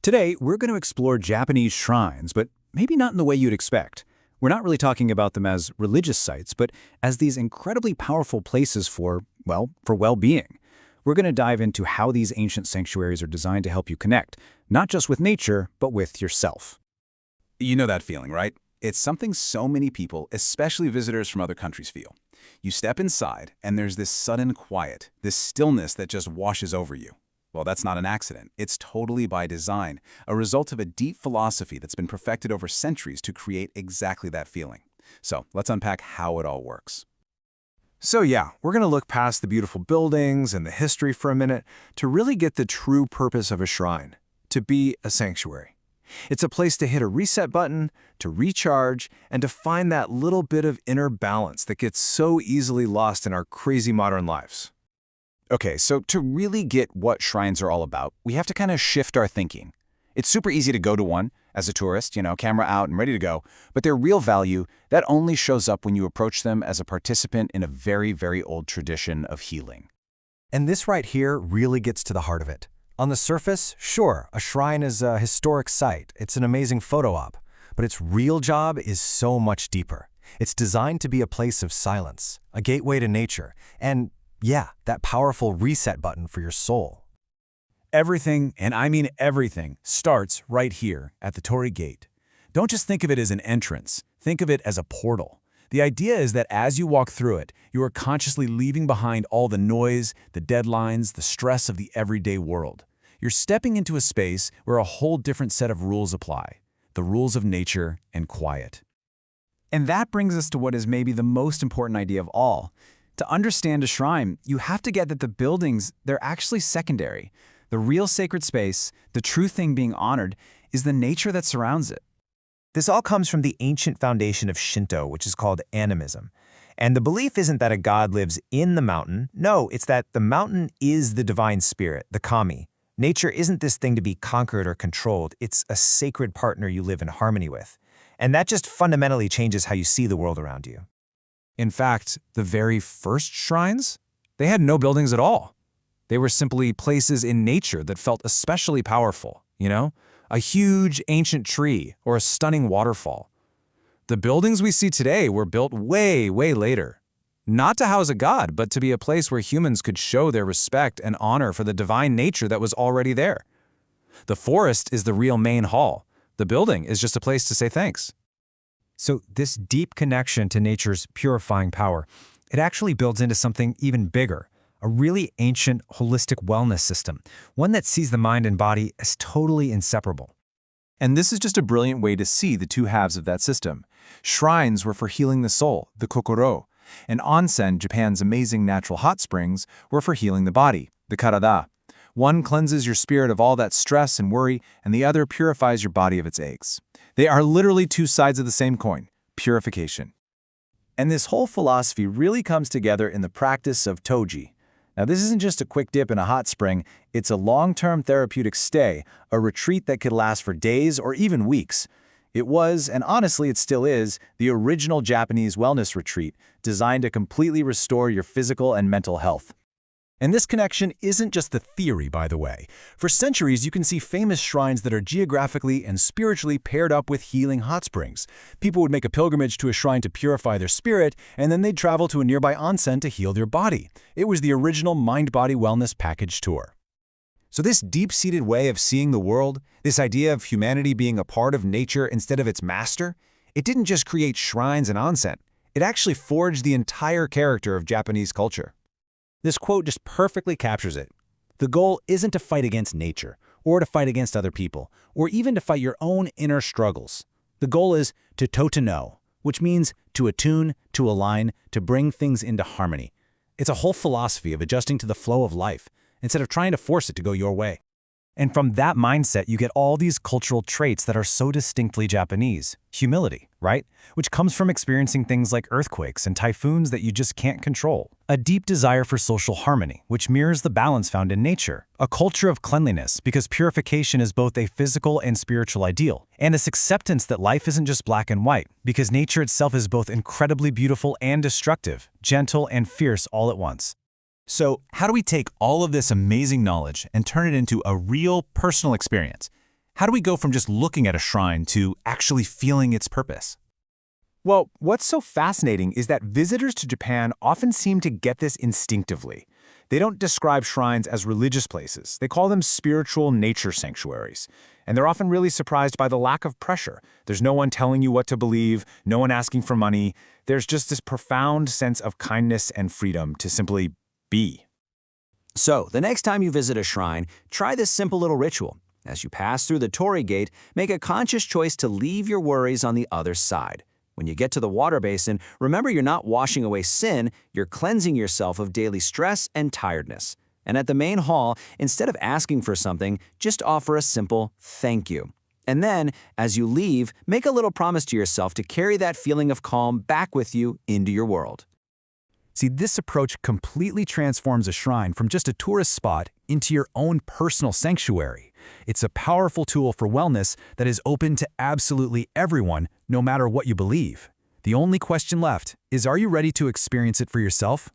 Today, we're going to explore Japanese shrines, but maybe not in the way you'd expect. We're not really talking about them as religious sites, but as these incredibly powerful places for, well, for well-being. We're going to dive into how these ancient sanctuaries are designed to help you connect, not just with nature, but with yourself. You know that feeling, right? It's something so many people, especially visitors from other countries, feel. You step inside, and there's this sudden quiet, this stillness that just washes over you. Well, that's not an accident. It's totally by design, a result of a deep philosophy that's been perfected over centuries to create exactly that feeling. So let's unpack how it all works. So yeah, we're going to look past the beautiful buildings and the history for a minute to really get the true purpose of a shrine, to be a sanctuary. It's a place to hit a reset button, to recharge, and to find that little bit of inner balance that gets so easily lost in our crazy modern lives. Okay, so to really get what shrines are all about, we have to kind of shift our thinking. It's super easy to go to one as a tourist, camera out and ready to go, but their real value, that only shows up when you approach them as a participant in a very, very old tradition of healing. And this right here really gets to the heart of it. On the surface, sure, a shrine is a historic site. It's an amazing photo op. But its real job is so much deeper. It's designed to be a place of silence, a gateway to nature, and yeah, that powerful reset button for your soul. Everything, and I mean everything, starts right here at the Torii Gate. Don't just think of it as an entrance. Think of it as a portal. The idea is that as you walk through it, you are consciously leaving behind all the noise, the deadlines, the stress of the everyday world. You're stepping into a space where a whole different set of rules apply, the rules of nature and quiet. And that brings us to what is maybe the most important idea of all. To understand a shrine, you have to get that the buildings, they're actually secondary. The real sacred space, the true thing being honored, is the nature that surrounds it. This all comes from the ancient foundation of Shinto, which is called animism. And the belief isn't that a god lives in the mountain. No, it's that the mountain is the divine spirit, the kami. Nature isn't this thing to be conquered or controlled. It's a sacred partner you live in harmony with. And that just fundamentally changes how you see the world around you. In fact, the very first shrines, they had no buildings at all. They were simply places in nature that felt especially powerful, a huge ancient tree or a stunning waterfall. The buildings we see today were built way, way later. Not to house a god, but to be a place where humans could show their respect and honor for the divine nature that was already there. The forest is the real main hall. The building is just a place to say thanks. So this deep connection to nature's purifying power, it actually builds into something even bigger, a really ancient holistic wellness system, one that sees the mind and body as totally inseparable. And this is just a brilliant way to see the two halves of that system. Shrines were for healing the soul, the kokoro, and onsen, Japan's amazing natural hot springs, were for healing the body, the karada. One cleanses your spirit of all that stress and worry, and the other purifies your body of its aches. They are literally two sides of the same coin, purification. And this whole philosophy really comes together in the practice of toji. Now, this isn't just a quick dip in a hot spring, it's a long-term therapeutic stay, a retreat that could last for days or even weeks. It was, and honestly it still is, the original Japanese wellness retreat, designed to completely restore your physical and mental health. And this connection isn't just the theory, by the way. For centuries, you can see famous shrines that are geographically and spiritually paired up with healing hot springs. People would make a pilgrimage to a shrine to purify their spirit, and then they'd travel to a nearby onsen to heal their body. It was the original mind-body wellness package tour. So this deep-seated way of seeing the world, this idea of humanity being a part of nature instead of its master, it didn't just create shrines and onsen. It actually forged the entire character of Japanese culture. This quote just perfectly captures it. The goal isn't to fight against nature, or to fight against other people, or even to fight your own inner struggles. The goal is to toe-to-know, which means to attune, to align, to bring things into harmony. It's a whole philosophy of adjusting to the flow of life, instead of trying to force it to go your way. And from that mindset, you get all these cultural traits that are so distinctly Japanese. Humility, right? Which comes from experiencing things like earthquakes and typhoons that you just can't control. A deep desire for social harmony, which mirrors the balance found in nature. A culture of cleanliness, because purification is both a physical and spiritual ideal. And this acceptance that life isn't just black and white, because nature itself is both incredibly beautiful and destructive, gentle and fierce all at once. So how do we take all of this amazing knowledge and turn it into a real personal experience? How do we go from just looking at a shrine to actually feeling its purpose? Well, what's so fascinating is that visitors to Japan often seem to get this instinctively. They don't describe shrines as religious places. They call them spiritual nature sanctuaries. And they're often really surprised by the lack of pressure. There's no one telling you what to believe, no one asking for money. There's just this profound sense of kindness and freedom to simply be. So, the next time you visit a shrine, try this simple little ritual. As you pass through the torii gate, make a conscious choice to leave your worries on the other side. When you get to the water basin, remember you're not washing away sin, you're cleansing yourself of daily stress and tiredness. And at the main hall, instead of asking for something, just offer a simple thank you. And then, as you leave, make a little promise to yourself to carry that feeling of calm back with you into your world. See, this approach completely transforms a shrine from just a tourist spot into your own personal sanctuary. It's a powerful tool for wellness that is open to absolutely everyone, no matter what you believe. The only question left is, are you ready to experience it for yourself?